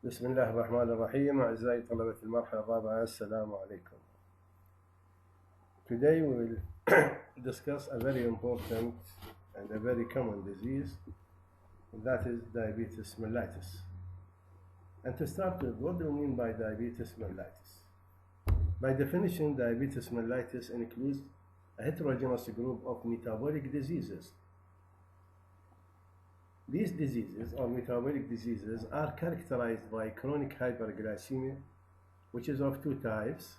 بسم الله الرحمن الرحيم. أعزائي طلبة المرحلة الرابعة، السلام عليكم. Today we will discuss a very important and a very common disease, and that is diabetes mellitus. And to start with, what do we mean by diabetes mellitus? By definition, diabetes mellitus includes a heterogeneous group of metabolic diseases. These diseases, or metabolic diseases, are characterized by chronic hyperglycemia, which is of two types: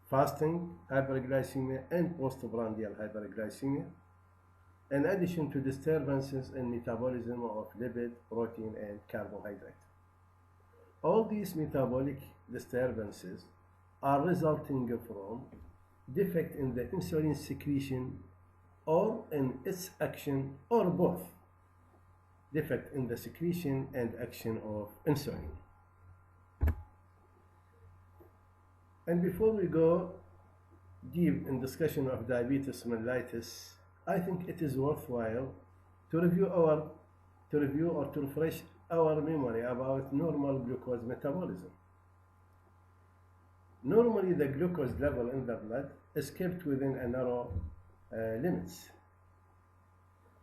fasting hyperglycemia and postprandial hyperglycemia, in addition to disturbances in metabolism of lipid, protein, and carbohydrate. All these metabolic disturbances are resulting from defect in the insulin secretion or in its action, or both. Defect in the secretion and action of insulin. And before we go deep in discussion of diabetes mellitus, I think it is worthwhile to review or to refresh our memory about normal glucose metabolism. Normally, the glucose level in the blood is kept within a narrow limits.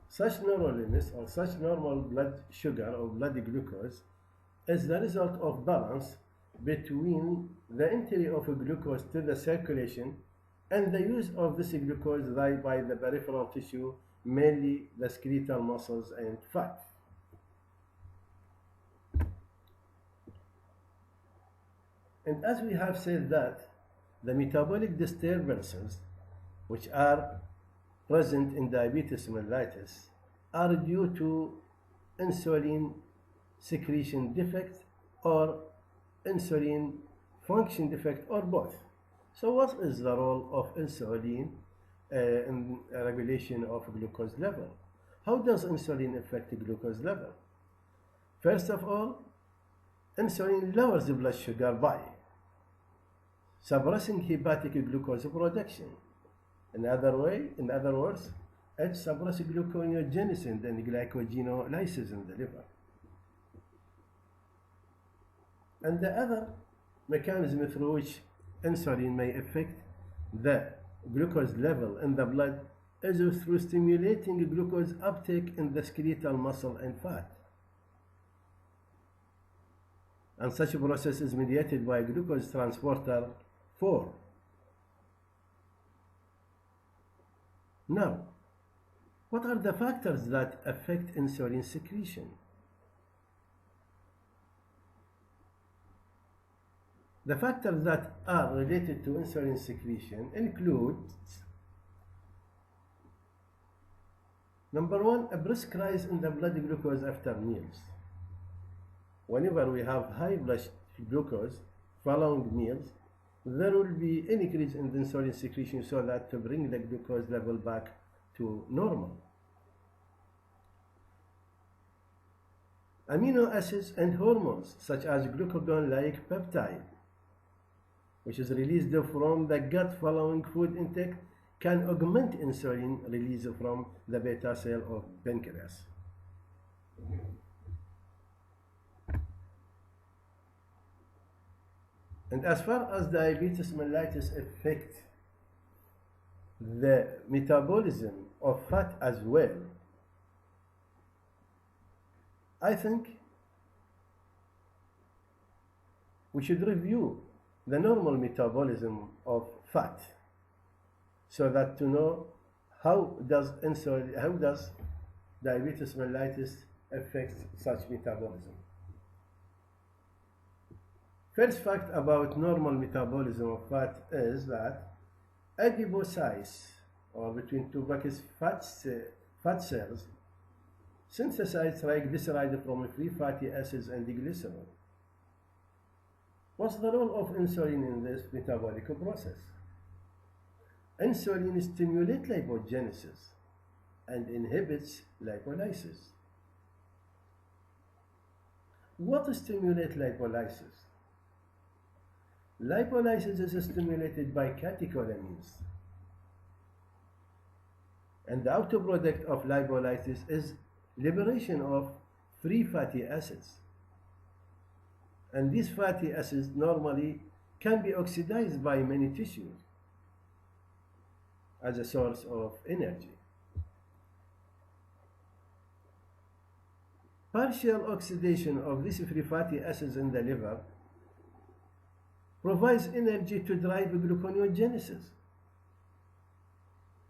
Such narrow limits, or such normal blood sugar or blood glucose, is the result of balance between the entry of glucose to the circulation and the use of this glucose by the peripheral tissue, mainly the skeletal muscles and fat. And as we have said that the metabolic disturbances which are present in diabetes mellitus are due to insulin secretion defect or insulin function defect, or both. So what is the role of insulin in regulation of glucose level? How does insulin affect glucose level? First of all, insulin lowers the blood sugar by suppressing hepatic glucose production. In other words, it suppresses gluconeogenesis and glycogenolysis in the liver. And the other mechanism through which insulin may affect the glucose level in the blood is through stimulating glucose uptake in the skeletal muscle and fat. And such a process is mediated by glucose transporter 4. Now, what are the factors that affect insulin secretion? The factors that are related to insulin secretion include: number one, a brisk rise in the blood glucose after meals. Whenever we have high blood glucose following meals, there will be an increase in the insulin secretion so that to bring the glucose level back to normal. Amino acids and hormones such as glucagon-like peptide, which is released from the gut following food intake, can augment insulin release from the beta cell of pancreas. And as far as diabetes mellitus affects the metabolism of fat as well, I think we should review the normal metabolism of fat so that to know how does diabetes mellitus affect such metabolism. First fact about normal metabolism of fat is that adipocytes, or between two brackets fat cells, synthesize triglyceride from free fatty acids and glycerol. What's the role of insulin in this metabolic process? Insulin stimulates lipogenesis and inhibits lipolysis. What stimulates lipolysis? Lipolysis is stimulated by catecholamines, and the outproduct of lipolysis is liberation of free fatty acids. And these fatty acids normally can be oxidized by many tissues as a source of energy. Partial oxidation of these free fatty acids in the liver provides energy to drive gluconeogenesis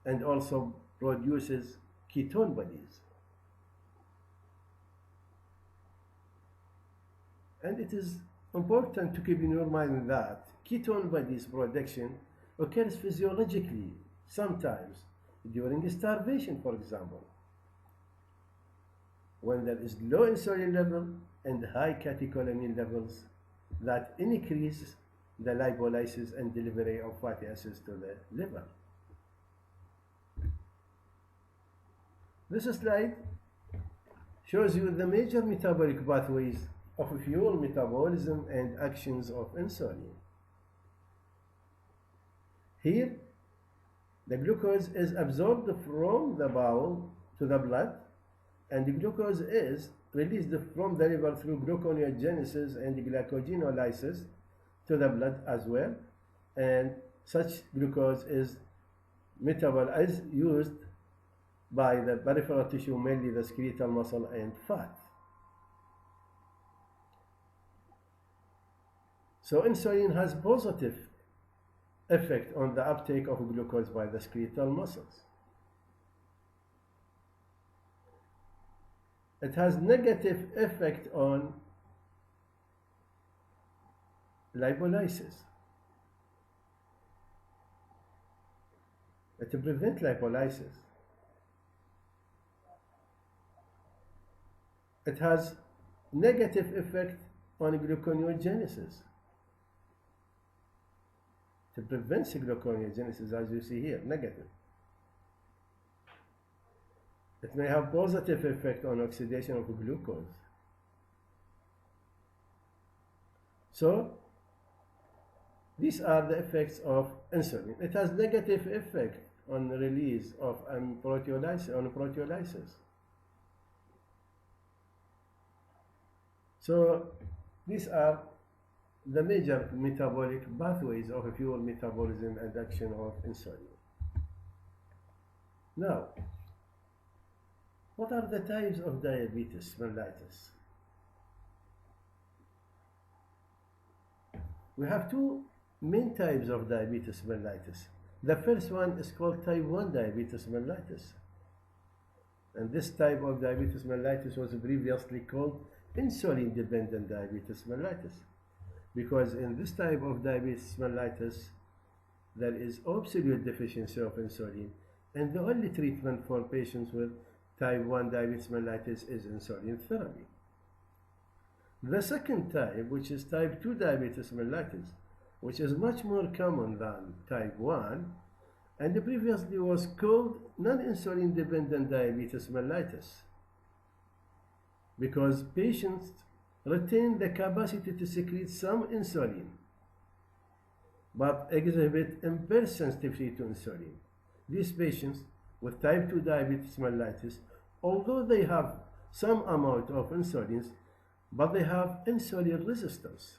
and also produces ketone bodies. And it is important to keep in your mind that ketone bodies production occurs physiologically sometimes during starvation, for example, when there is low insulin level and high catecholamine levels that increase the lipolysis and delivery of fatty acids to the liver. This slide shows you the major metabolic pathways of fuel metabolism and actions of insulin. Here, the glucose is absorbed from the bowel to the blood, and the glucose is released from the liver through gluconeogenesis and glycogenolysis to the blood as well, and such glucose is used by the peripheral tissue, mainly the skeletal muscle and fat. So insulin has positive effect on the uptake of glucose by the skeletal muscles. It has negative effect on lipolysis. It prevents lipolysis. It has negative effect on gluconeogenesis. It prevents gluconeogenesis, as you see here, negative. It may have positive effect on oxidation of glucose. So, these are the effects of insulin. It has negative effect on the release of proteolysis. So, these are the major metabolic pathways of fuel metabolism and action of insulin. Now, what are the types of diabetes mellitus? We have two main types of diabetes mellitus. The first one is called type 1 diabetes mellitus. And this type of diabetes mellitus was previously called insulin-dependent diabetes mellitus, because in this type of diabetes mellitus, there is absolute deficiency of insulin, and the only treatment for patients with type 1 diabetes mellitus is insulin therapy. The second type, which is type 2 diabetes mellitus, which is much more common than type 1, and previously was called non-insulin dependent diabetes mellitus, because patients retain the capacity to secrete some insulin, but exhibit impaired sensitivity to insulin. These patients with type 2 diabetes mellitus, although they have some amount of insulin, but they have insulin resistance.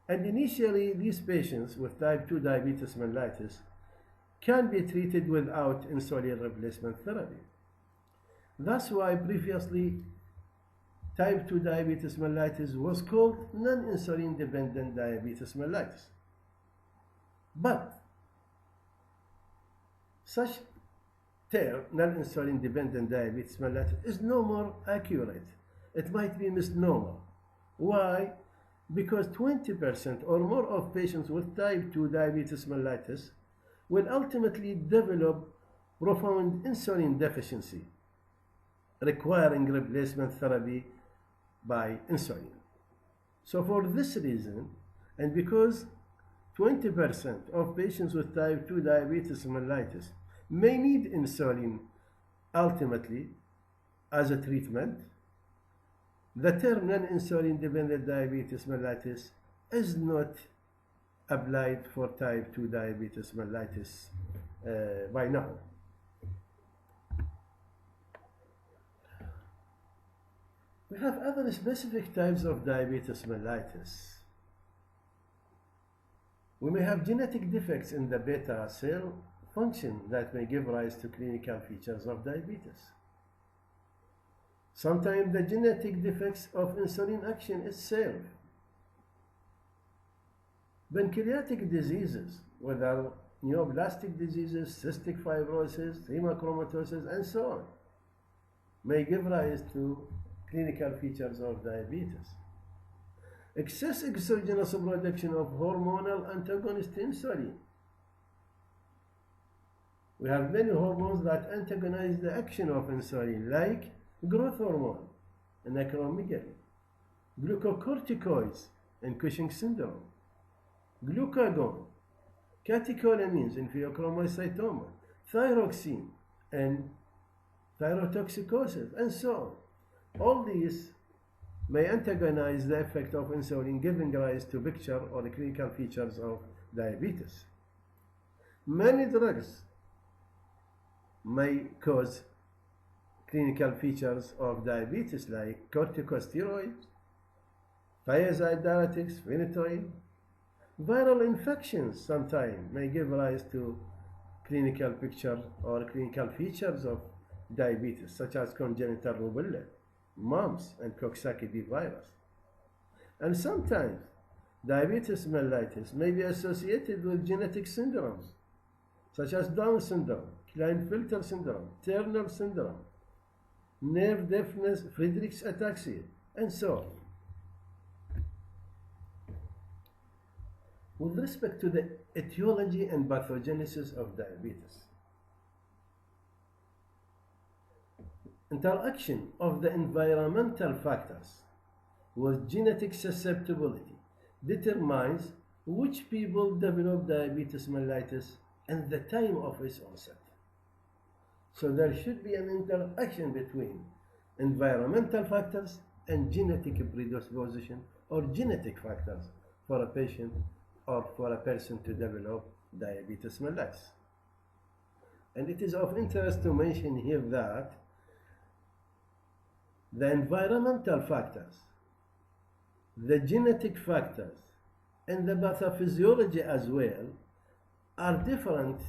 And initially, these patients with type 2 diabetes mellitus can be treated without insulin replacement therapy. That's why previously type 2 diabetes mellitus was called non-insulin dependent diabetes mellitus. But such term, non-insulin dependent diabetes mellitus, is no more accurate. It might be misnomer. Why? Because 20% or more of patients with type 2 diabetes mellitus will ultimately develop profound insulin deficiency, requiring replacement therapy by insulin. So for this reason, and because 20% of patients with type 2 diabetes mellitus may need insulin ultimately as a treatment, the term non-insulin dependent diabetes mellitus is not applied for type 2 diabetes mellitus by now. We have other specific types of diabetes mellitus. We may have genetic defects in the beta cell function that may give rise to clinical features of diabetes. Sometimes the genetic defects of insulin action itself. Pancreatic diseases, whether neoplastic diseases, cystic fibrosis, hemochromatosis, and so on, may give rise to clinical features of diabetes. Excess exogenous production of hormonal antagonist insulin. We have many hormones that antagonize the action of insulin, like growth hormone in acromegaly, glucocorticoids in Cushing's syndrome, glucagon, catecholamines in pheochromocytoma, thyroxine and thyrotoxicosis, and so on. All these may antagonize the effect of insulin, giving rise to picture or clinical features of diabetes. Many drugs may cause clinical features of diabetes, like corticosteroids, thiazide diuretics, phenytoin. Viral infections sometimes may give rise to clinical picture or clinical features of diabetes, such as congenital rubella, mumps, and Coxsackie virus. And sometimes diabetes mellitus may be associated with genetic syndromes, such as Down syndrome, Klinefelter syndrome, Turner syndrome, nerve deafness, Friedreich's ataxia, and so on. With respect to the etiology and pathogenesis of diabetes, interaction of the environmental factors with genetic susceptibility determines which people develop diabetes mellitus and the time of its onset. So there should be an interaction between environmental factors and genetic predisposition or genetic factors for a patient or for a person to develop diabetes mellitus. And it is of interest to mention here that the environmental factors, the genetic factors, and the pathophysiology as well are different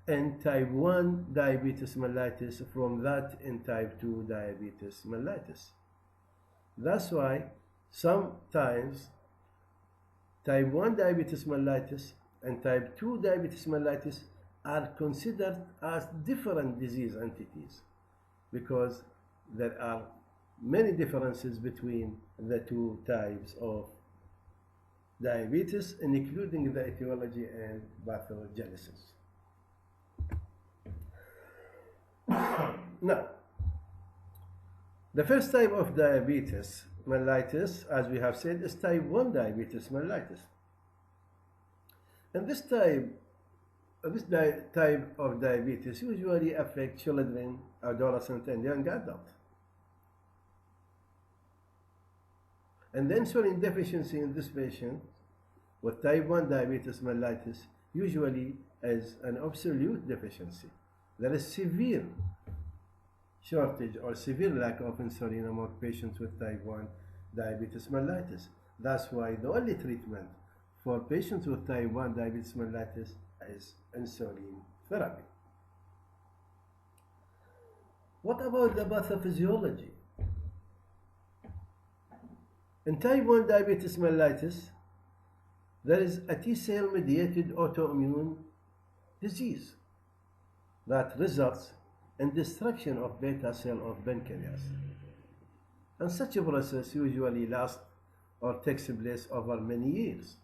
in type 1 diabetes mellitus from that in type 2 diabetes mellitus. That's why sometimes type 1 diabetes mellitus and type 2 diabetes mellitus are considered as different disease entities because there are many differences between the two types of diabetes, including the etiology and pathogenesis. Now, the first type of diabetes mellitus, as we have said, is type 1 diabetes mellitus. And this type of diabetes usually affects children, adolescents, and young adults. And the insulin deficiency in this patient with type 1 diabetes mellitus usually is an absolute deficiency. There is severe shortage or severe lack of insulin among patients with type 1 diabetes mellitus. That's why the only treatment for patients with type 1 diabetes mellitus is insulin therapy. What about the pathophysiology? In type 1 diabetes mellitus, there is a T-cell mediated autoimmune disease that results in destruction of beta cell of pancreas. And such a process usually lasts or takes place over many years.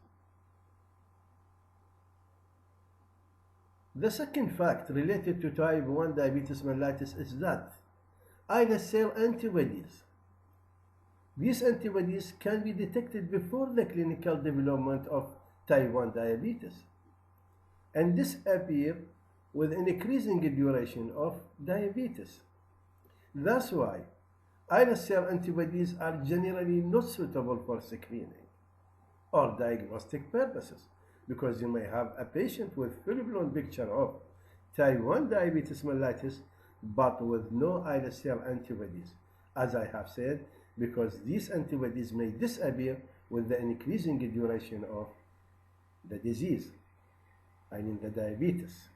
The second fact related to type 1 diabetes mellitus is that islet cell antibodies. These antibodies can be detected before the clinical development of type 1 diabetes and disappear with an increasing duration of diabetes. That's why islet cell antibodies are generally not suitable for screening or diagnostic purposes, because you may have a patient with full-blown picture of type 1 diabetes mellitus but with no islet cell antibodies. As I have said, because these antibodies may disappear with the increasing duration of the disease, I mean the diabetes.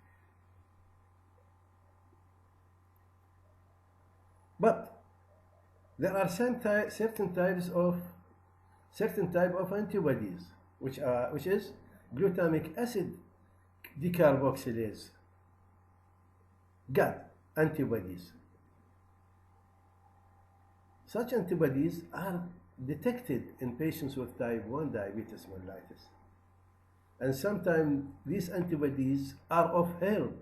But there are certain type of antibodies, which is glutamic acid decarboxylase GAD antibodies. Such antibodies are detected in patients with type 1 diabetes mellitus. And sometimes these antibodies are of help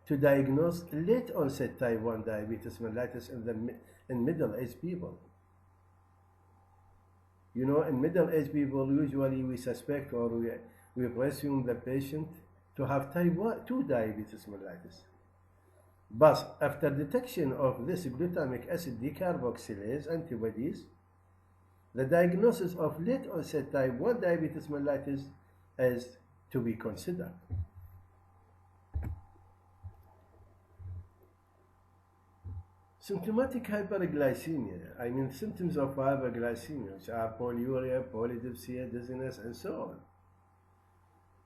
to diagnose late onset type 1 diabetes mellitus in middle-aged people. You know, in middle-aged people, usually we suspect or we presume the patient to have type 2 diabetes mellitus. But after detection of this glutamic acid decarboxylase antibodies, the diagnosis of late onset type 1 diabetes mellitus is to be considered. Symptomatic hyperglycemia, I mean symptoms of hyperglycemia, which are polyuria, polydipsia, dizziness, and so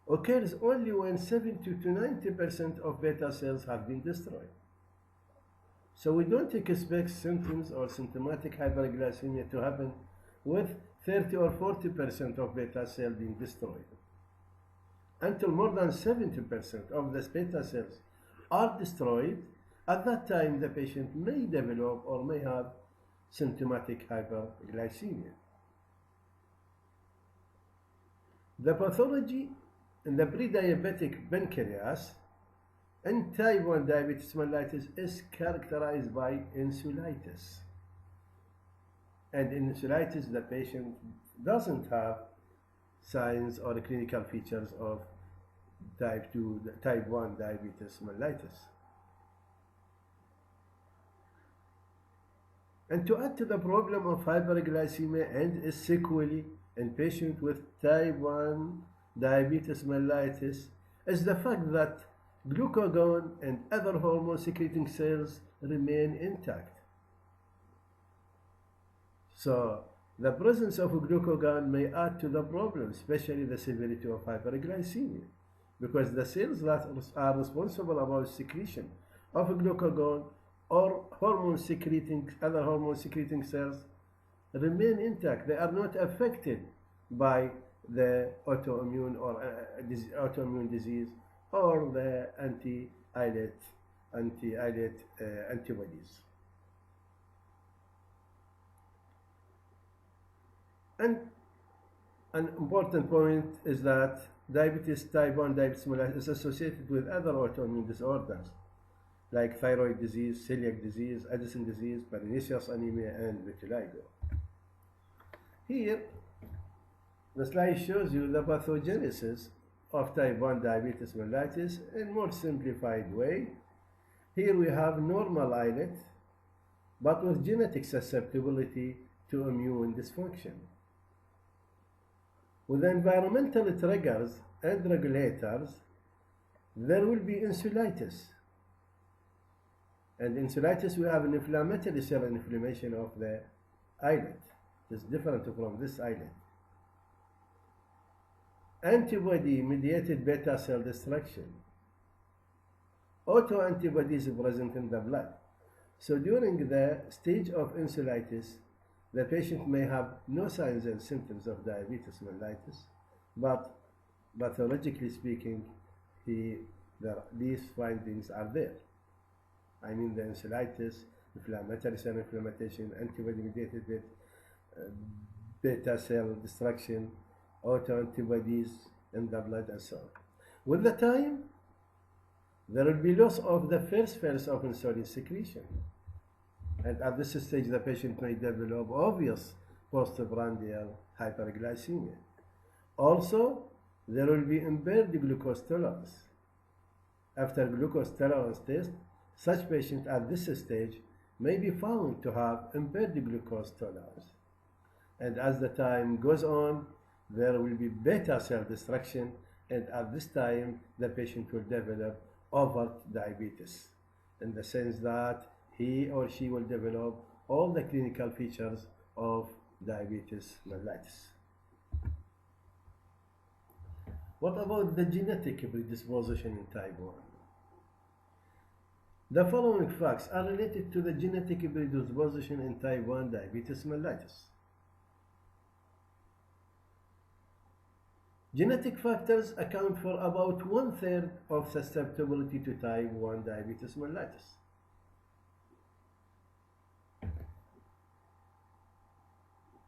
on, occurs only when 70 to 90% of beta cells have been destroyed. So we don't expect symptoms or symptomatic hyperglycemia to happen with 30 or 40% of beta cells being destroyed. Until more than 70% of the beta cells are destroyed, at that time the patient may develop or may have symptomatic hyperglycemia. The pathology in the pre-diabetic pancreas in type 1 diabetes mellitus is characterized by insulitis. And in insulitis, the patient doesn't have signs or clinical features of type 1 diabetes mellitus. And to add to the problem of hyperglycemia and sequelae in patients with type 1 diabetes mellitus is the fact that glucagon and other hormone secreting cells remain intact. So the presence of glucagon may add to the problem, especially the severity of hyperglycemia, because the cells that are responsible about secretion of glucagon or other hormone secreting cells remain intact. They are not affected by the autoimmune or autoimmune disease or the anti-islet antibodies. And an important point is that type 1 diabetes mellitus is associated with other autoimmune disorders like thyroid disease, celiac disease, Addison disease, pernicious anemia, and vitiligo. Here, the slide shows you the pathogenesis of type 1 diabetes mellitus in more simplified way. Here we have normal islet, but with genetic susceptibility to immune dysfunction. With environmental triggers and regulators, there will be insulitis. And insulitis, we have an inflammatory cell inflammation of the islet. It's different from this islet. Antibody-mediated beta cell destruction. Autoantibodies present in the blood. So during the stage of insulitis, the patient may have no signs and symptoms of diabetes mellitus, but pathologically speaking, these findings are there. I mean the insulitis, inflammatory cell inflammation, antibody-mediated beta cell destruction, autoantibodies in the blood, and so on. With the time, there will be loss of the first phase of insulin secretion. And at this stage, the patient may develop obvious postprandial hyperglycemia. Also, there will be impaired glucose tolerance. After glucose tolerance test, such patients at this stage may be found to have impaired glucose tolerance. And as the time goes on, there will be beta cell destruction, and at this time, the patient will develop overt diabetes, in the sense that he or she will develop all the clinical features of diabetes mellitus. What about the genetic predisposition in type 1? The following facts are related to the genetic predisposition in type 1 diabetes mellitus. Genetic factors account for about 1/3 of susceptibility to type 1 diabetes mellitus.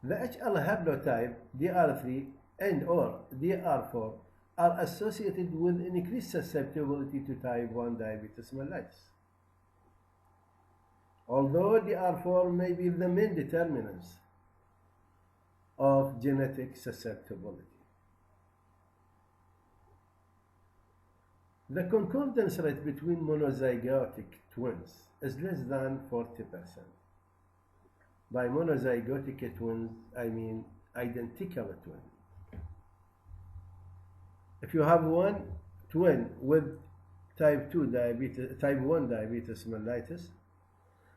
The HL haplotype DR3 and or DR4 are associated with increased susceptibility to type 1 diabetes mellitus. Although DR4 may be the main determinants of genetic susceptibility. The concordance rate between monozygotic twins is less than 40%. By monozygotic twins, I mean identical twins. If you have one twin with type 1 diabetes mellitus,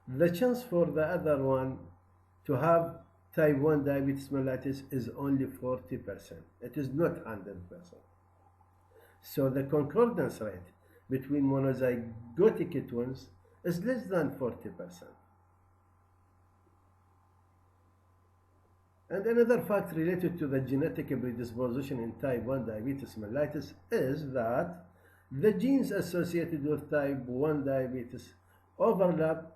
the chance for the other one to have type 1 diabetes mellitus is only 40%. It is not 100%. So the concordance rate between monozygotic twins is less than 40%. And another fact related to the genetic predisposition in type 1 diabetes mellitus is that the genes associated with type 1 diabetes overlap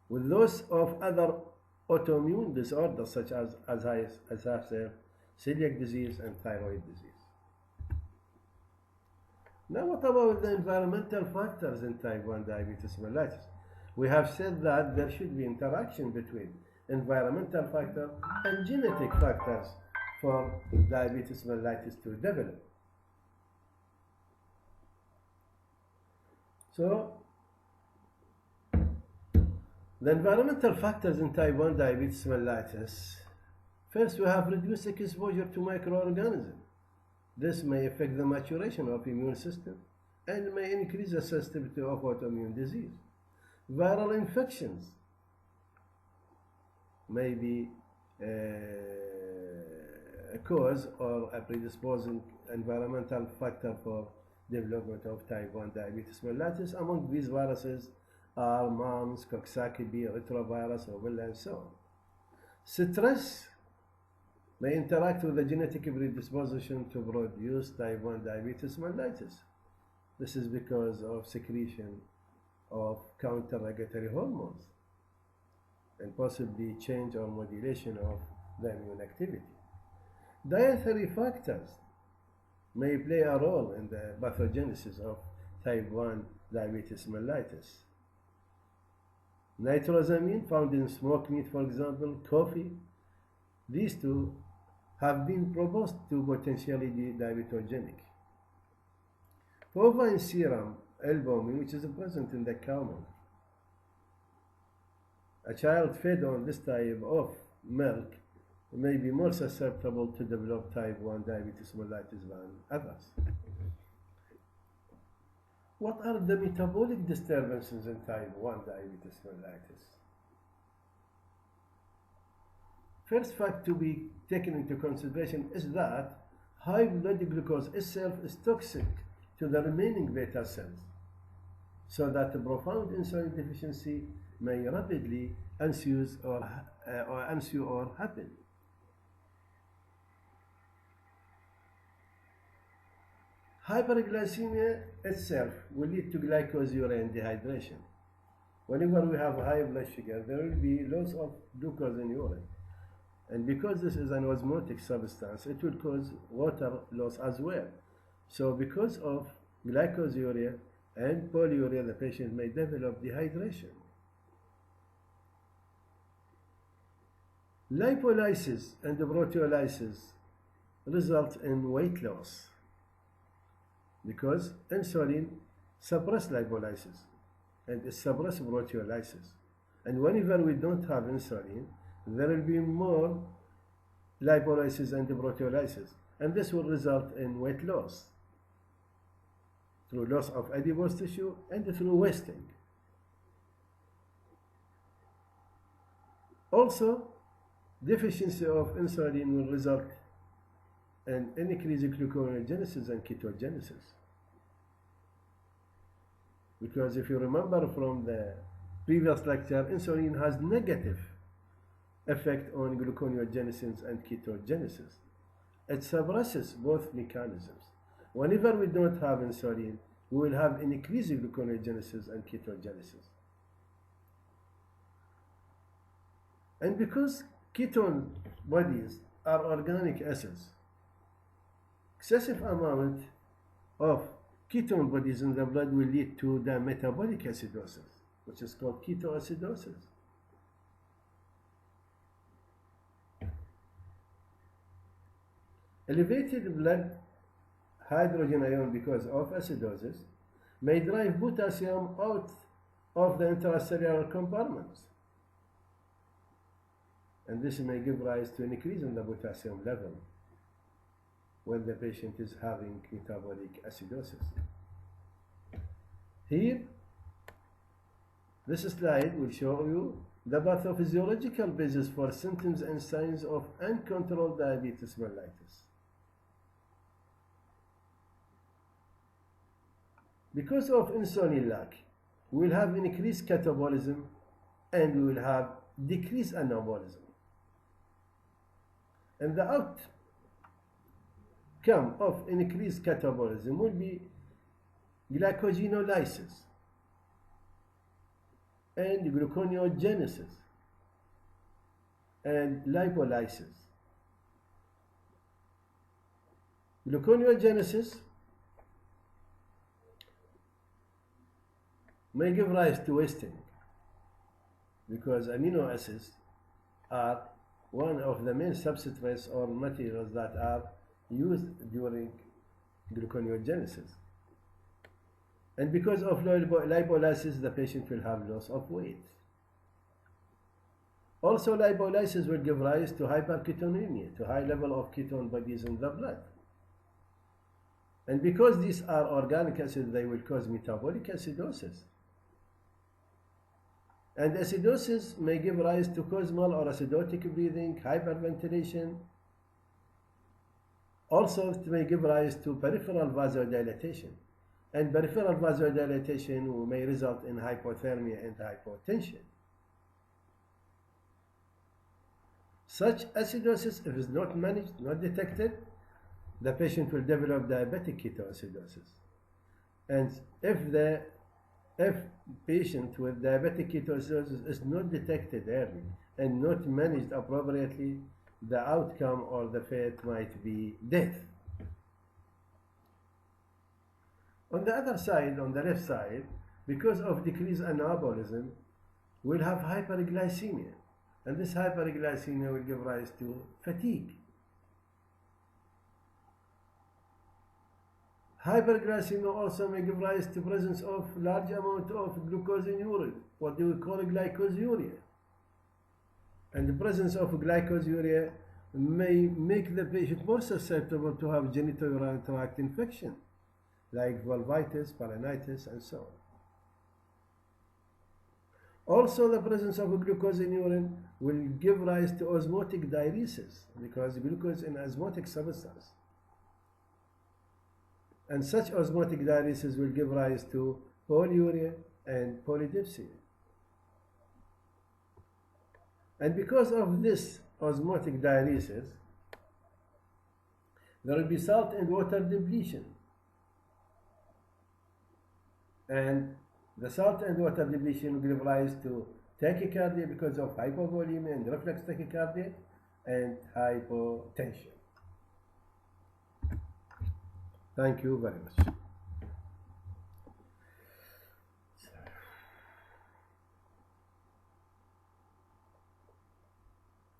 with those of other autoimmune disorders such as Alzheimer's, celiac disease, and thyroid disease. Now, what about the environmental factors in type 1 diabetes mellitus? We have said that there should be interaction between environmental factors and genetic factors for diabetes mellitus to develop. So, the environmental factors in type 1 diabetes mellitus. First, we have reduced exposure to microorganisms. This may affect the maturation of the immune system and may increase the susceptibility of autoimmune disease. Viral infections may be a cause or a predisposing environmental factor for development of type 1 diabetes mellitus. Among these viruses are mumps, Coxsackie, retrovirus, rubella, and so on. Stress may interact with the genetic predisposition to produce type 1 diabetes mellitus. This is because of secretion of counter-regulatory hormones and possibly change or modulation of the immune activity. Dietary factors may play a role in the pathogenesis of type 1 diabetes mellitus. Nitrosamine found in smoked meat, for example, coffee, these two have been proposed to potentially be diabetogenic. Bovine serum albumin, which is present in the cow milk. A child fed on this type of milk may be more susceptible to develop type 1 diabetes mellitus than others. What are the metabolic disturbances in type 1 diabetes mellitus? First fact to be taken into consideration is that high blood glucose itself is toxic to the remaining beta cells, so that a profound insulin deficiency may rapidly ensue or happen. Hyperglycemia itself will lead to glycosuria and dehydration. Whenever we have high blood sugar, there will be loss of glucose in urine. And because this is an osmotic substance, it will cause water loss as well. So because of glycosuria and polyuria, the patient may develop dehydration. Lipolysis and proteolysis result in weight loss because insulin suppresses lipolysis and it suppresses proteolysis. And whenever we don't have insulin, there will be more lipolysis and proteolysis, and this will result in weight loss through loss of adipose tissue and through wasting. Also, deficiency of insulin will result in increased gluconeogenesis and ketogenesis. Because if you remember from the previous lecture, insulin has negative effect on gluconeogenesis and ketogenesis. It suppresses both mechanisms. Whenever we don't have insulin, we will have increased gluconeogenesis and ketogenesis. And because ketone bodies are organic acids, excessive amount of ketone bodies in the blood will lead to the metabolic acidosis, which is called ketoacidosis. Elevated blood hydrogen ion because of acidosis may drive potassium out of the intracellular compartments, and this may give rise to an increase in the potassium level when the patient is having metabolic acidosis. Here, this slide will show you the pathophysiological basis for symptoms and signs of uncontrolled diabetes mellitus. Because of insulin lack, we will have increased catabolism and we will have decreased anabolism. And the outcome of increased catabolism will be glycogenolysis and gluconeogenesis and lipolysis. Gluconeogenesis may give rise to wasting because amino acids are one of the main substrates or materials that are used during gluconeogenesis. And because of lipolysis, the patient will have loss of weight. Also, lipolysis will give rise to hyperketonemia, to high level of ketone bodies in the blood. And because these are organic acids, they will cause metabolic acidosis. And acidosis may give rise to cosmal or acidotic breathing, hyperventilation. Also, it may give rise to peripheral vasodilatation. And peripheral vasodilatation may result in hypothermia and hypotension. Such acidosis, if it's not managed, not detected, the patient will develop diabetic ketoacidosis. And if patient with diabetic ketoacidosis is not detected early and not managed appropriately, the outcome or the fate might be death. On the other side, on the left side, because of decreased anabolism, we'll have hyperglycemia. And this hyperglycemia will give rise to fatigue. Hyperglycemia also may give rise to presence of large amount of glucose in urine, what do we call glycosuria. And the presence of glycosuria may make the patient more susceptible to have genitourinary tract infection, like vulvitis, pulmonitis, and so on. Also, the presence of glucose in urine will give rise to osmotic diuresis, because glucose is an osmotic substance. And such osmotic diuresis will give rise to polyuria and polydipsia. And because of this osmotic diuresis, there will be salt and water depletion. And the salt and water depletion will give rise to tachycardia because of hypovolemia and reflex tachycardia and hypotension. Thank you very much.